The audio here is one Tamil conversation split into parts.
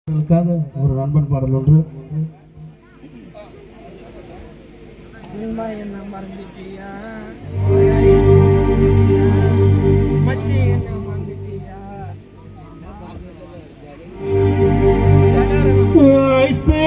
ஒரு நண்பன் பாடல் ஒன்று.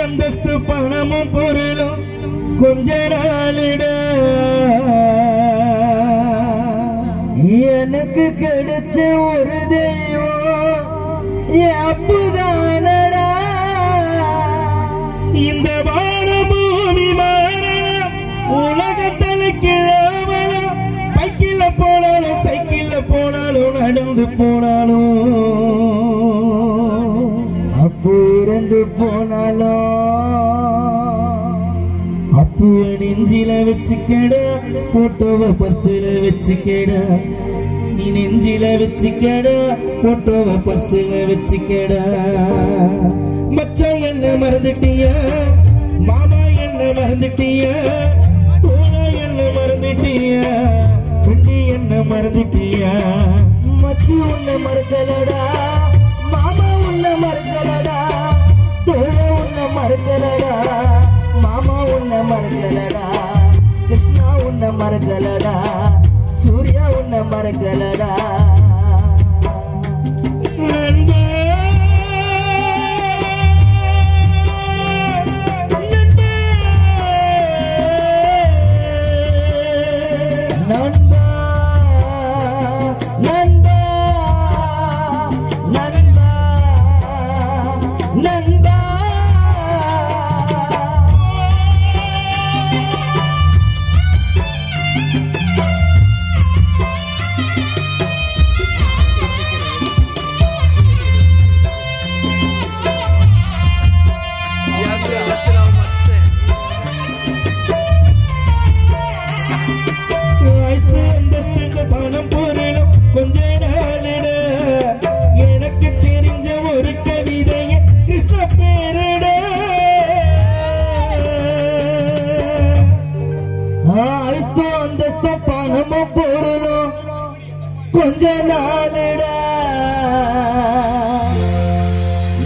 அந்தஸ்து பணமும் பொருளும் கொஞ்ச நாளிட எனக்கு கிடைச்ச ஒரு தெய்வம் அப்புதானடா. இந்த வானபூமி மாறலாம், உலகத்தில் கிழவலாம், பைக்கில் போனாலும் சைக்கிள் போனாலும் நடந்து போனாலும் அப்பு இறந்து போனாலும் அப்பு நெஞ்சில வச்சுக்கடா, போட்டோவ பர்சுல வச்சுக்கடா, நீ நெஞ்சில வச்சுக்கடா, போட்டோவ பர்சுல வச்சுக்கடா. மச்சான் என்ன மறந்துட்டியா, மாமா என்ன மறந்துட்டியா, தோழா என்ன மறந்துட்டியா, குண்டி என்ன மறந்துட்டியா. மச்சி உன்னை மறக்கலடா, மாமா உன்னை மறக்கலடா, தோழா உன்னை மறக்கலடா, மாமா உன்னை மறக்கலடா, கிருஷ்ணா உன்னை மறக்கலடா, சூர்யா உன்னை மறக்கலடா. நண்பா நண்பா நண்பா நண்பா பணம் பொருளும் கொஞ்ச நாளிட எனக்கு தெரிஞ்ச ஒரு கவிதைய கிருஷ்ண பேரிட. ஆஸ்தோ அந்தஸ்தோ பணமும் பொருளும் கொஞ்ச நாளிட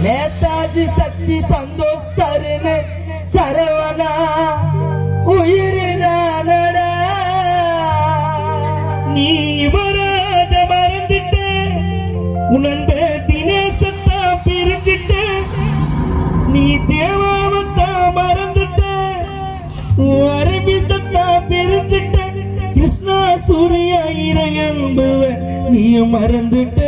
நேதாஜி சக்தி சந்தோஷ் தருண் சரவணா உயிரிதானடா. நீ யுவராஜ மறந்துட்ட, உன்னண்ட தினேசத்தா பிரிஞ்சிட்ட, நீ தேவாவத்தா மறந்துட்ட, அரவிந்தத்தா பிரிஞ்சிட்ட, கிருஷ்ணா சூர்யா இறையன்புவ நீயும் மறந்துட்ட.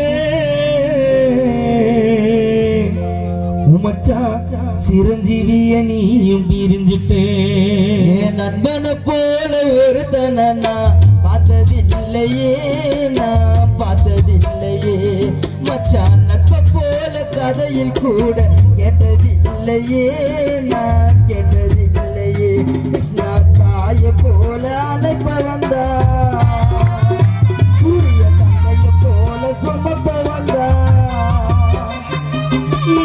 உமச்சா சிரஞ்சீவிய நீயும் பிரிஞ்சிட்ட. நண்பனை போல ஒருத்தன பார்த்ததில்லையே, நான் பார்த்ததில்லையே, மச்சான் நட்பை போல கதையில் கூட கேட்டதில்லையே, நான் கேட்டதில்லையே. கிருஷ்ணா தாயை போல அணைப்ப வந்தா, சூரிய தந்தையை போல சுமப்ப வந்தா,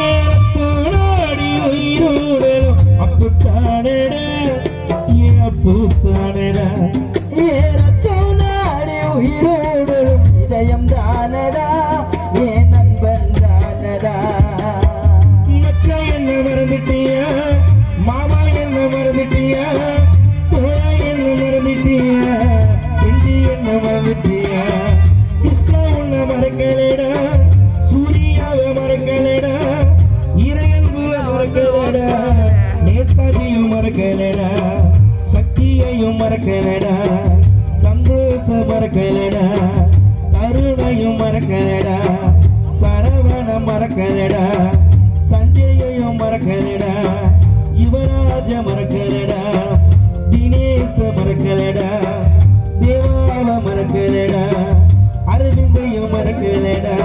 ஏறத்தோடாடி உயிரோடலும் அப்புத்தானடா, அப்புத்தானடா, ஏறத்தோடாடி உயிரோடலும் இதயம் தானடா, என் நண்பன் தானடா. மச்சா என்ன மறந்துட்டியா, மாமா என்ன மறந்துட்டியா, தோழா என்ன மறந்துட்டியா, செஞ்சி என்ன மறந்துட்டியா, கிருஷ்ணா உன்னை மறக்கலடா, சூர்யாவை மறக்கலடா, இறையன்புவை மறக்கலடா, நேதாஜியும் மறக்கலடா, சக்தியையும் மறக்கலடா, சந்தோஷ மறக்கலடா, கருணையும் மறக்கலடா, சரவண மறக்கலடா, சஞ்சயையும் மறக்கலடா, யுவராஜ மறக்கலடா, தினேச மறக்கலடா, தேவாவ மறக்கலடா, அரவிந்தையும் மறக்கலடா.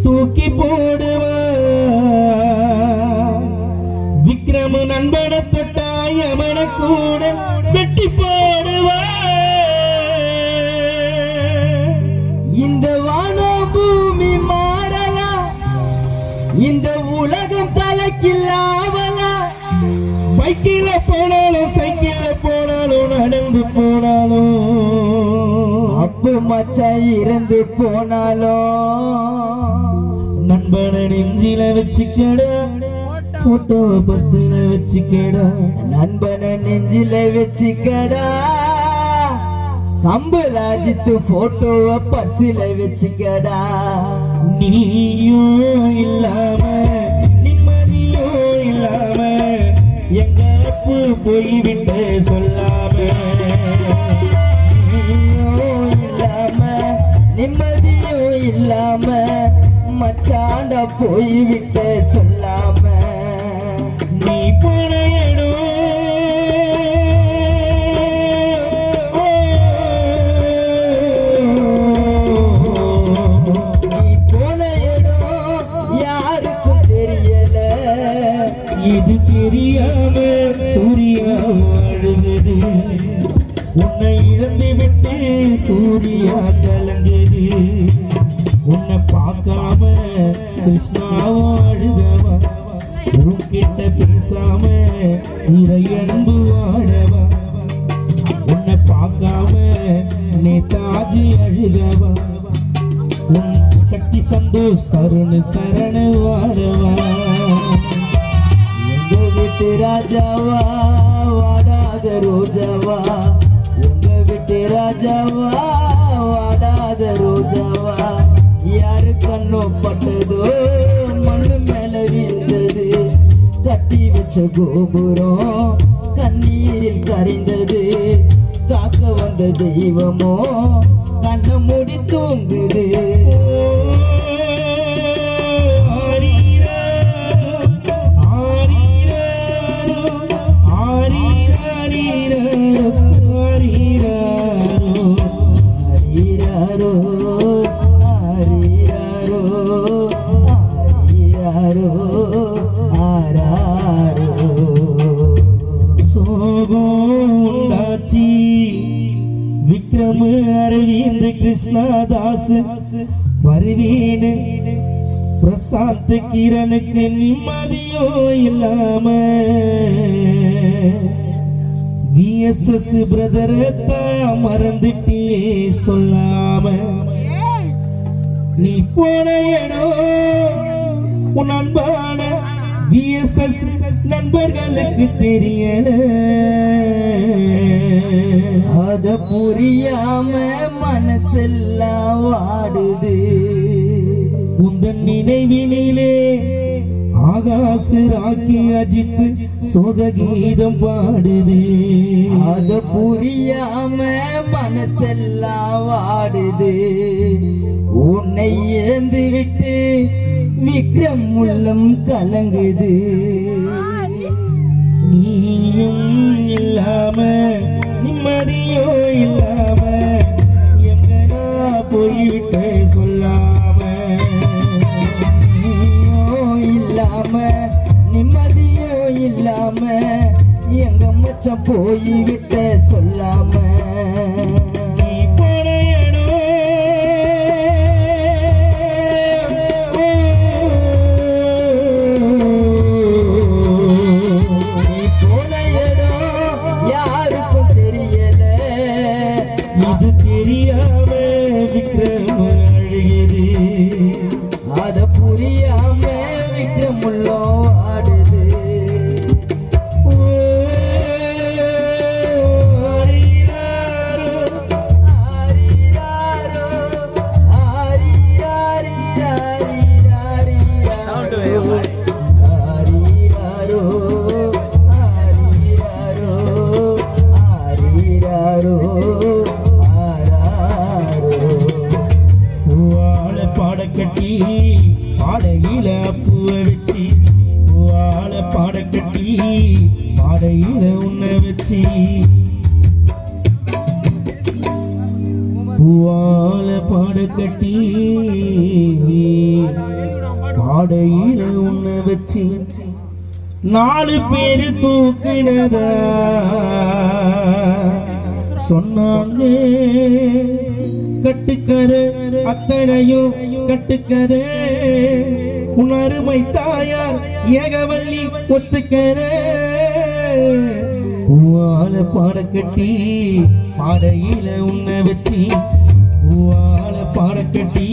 தூக்கி போடுவான். விக்ரம நண்பன தொட்டாய் அவன கூட வெட்டி போடுவான். இந்த வானம் பூமி மாறலாம், இந்த உலகம் தலைக்கில்லாவலாம். பைக்கில போனாலும் சைக்கிள்ல போனாலும் நடந்து போனாலும் அப்பு மச்சான் இறந்து போனாலும் நண்பனை நெஞ்சில வச்சுக்கடா, போட்டோவை பர்சுல வச்சுக்கடா. நண்பனை நெஞ்சில வச்சுக்கடா, கம்பலாஜித்து போட்டோவை பர்சில வச்சுக்கடா. நீயோ இல்லாம நிம்மதியோ இல்லாம எங்க அப்பு போய்விட்டு சொல்லாம. நீயோ இல்லாம நிம்மதியோ இல்லாம மச்சாண்ட போய்விட்ட சொல்லாம. நீ போன இடம் நீ போன இடம் யாருக்கும் தெரியல. இது தெரியாம சூர்யா வாழுது. உன்னை இழந்து விட்டு சூர்யா கலங்குது. உன்னை பார்க்காம கிருஷ்ணாவும் அழுகவா, உன்கிட்ட பேசாம நிறைய அன்பு வாழவா. உன்னை பார்க்காம நேதாஜி அழுகவா, உன் சக்தி சந்தோஷ் தருண் சரண வாழவா. எங்க வீட்டு ராஜாவா வாடாத ரோஜாவா, எங்க வீட்டு ராஜாவா வாடாத ரோஜாவா. யாரு கண்ணோ பட்டதோ மண்ணு மேல விழுந்தது. கட்டி வச்ச கோபுரம் கண்ணீரில் கரைந்தது. காக்க வந்த தெய்வமோ கண்ணை மூடி தூங்குது. விக்ரம் அரவிந்த் கிருஷ்ணதாஸ் வருவீன். பிரசாந்த் கிரணுக்கு நிம்மதியோ இல்லாம VSS பிரதரை தான் மறந்துட்டே சொல்லாம. நீ போன இடம் உன் அன்பான VSS நண்பர்களுக்கு தெரியல. அத புரியாம மனசெல்லாம் வாடுது. உந்தன் நினைவினிலே ஆகாச ராக்கி அஜித் சோக கீதம் பாடுது. அத புரியாம மனசெல்லாம் வாடுது. உன்னை இழந்து விட்டு விக்ரம் உள்ளம் கலங்குது. நீயும் இல்லாம நிம்மதியோ இல்லாம எங்கனா போய்விட்ட சொல்லாம. நீயோ இல்லாம நிம்மதியோ இல்லாம எங்க மச்சான் போய்விட்ட சொல்லாம. இது தெரியாம விக்ரம் அழுகுது. அத புரியாம விக்ரம் உள்ளம் ஆடுது. பாடக்கட்டி பாடையில பூவை வச்சு, பூவால பாடக்கட்டி பாடையில உன்னை வச்சு, பூவால பாடக்கட்டி பாடையில உன்னை வச்சு 4 பேரு தூக்கினதா சொன்னாங்க. கட்டுக்கதை அத்தனையும் கட்டுக்கதை உன் அருமை தாயார் ஏகவல்லி ஒத்துக்கதை. பூவால பாடக்கட்டி பாடையில உன்னை வச்சு பூவால பாடக்கட்டி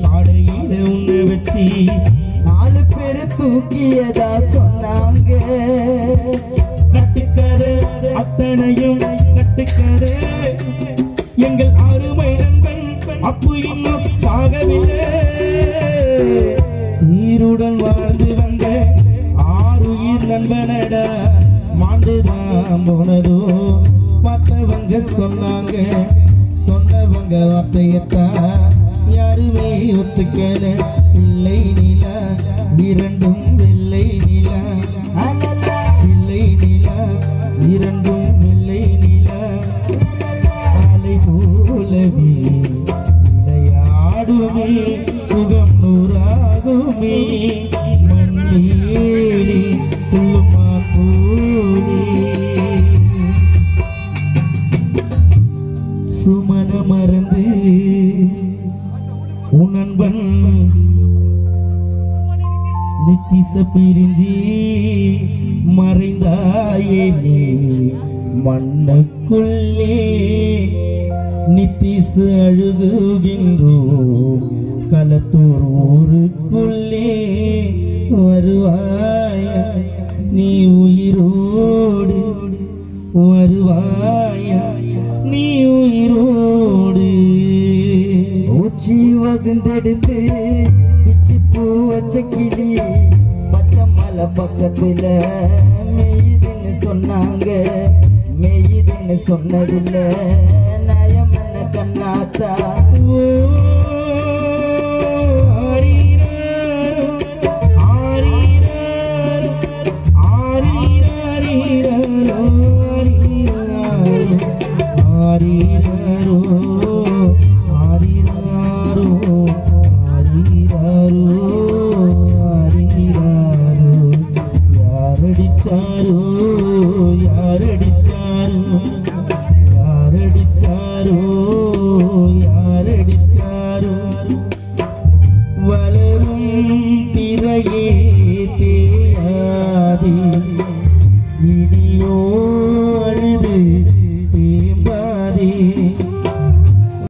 பாடையில உன்னை வச்சு 4 பேரு தூக்கியதா சொன்னாங்க. கட்டுக்கதை அத்தனையும் கட்டுக்கதை எங்கள் அருமை நண்பன் அப்பு இன்னும் சாகவில்லை. சீருடன் வாழ்ந்து வந்த 6 உயிர் நண்பனடா மாண்டுதான் போனதோ. பார்த்தவங்க சொன்னாங்க சொன்னவங்க வார்த்தையத்தான் யாருமே ஒத்துக்கல. இல்லை நிலா இரண்டும் வெள்ளை நிலா இல்லை நிலா இரண்டும் வெள்ளை நிலா அலை போலவே விளையாடுமே சுகம் நூறாகுமே மண்ணேறி சொல்லுமா போலே. சுமன மறந்து உன் நண்பன் நித்திச பிரிஞ்சி மறைந்தாயே நீ மண்ணுக்குள்ளே. நித்திச அழுகுகின்றோ களத்தூர் ஊருக்குள்ளே. வருவாயா நீ உயிரோடு வருவாயா நீ உயிரோடு. ஊச்சி வகுந்தெடுத்து பிச்சி பூ வச்ச கிளி பச்சை மலை பக்கத்துல மெய்துன்னு சொன்னாங்க. மெய்துன்னு சொன்னதில்ல நயம் என்ன கண்ணாத்தா.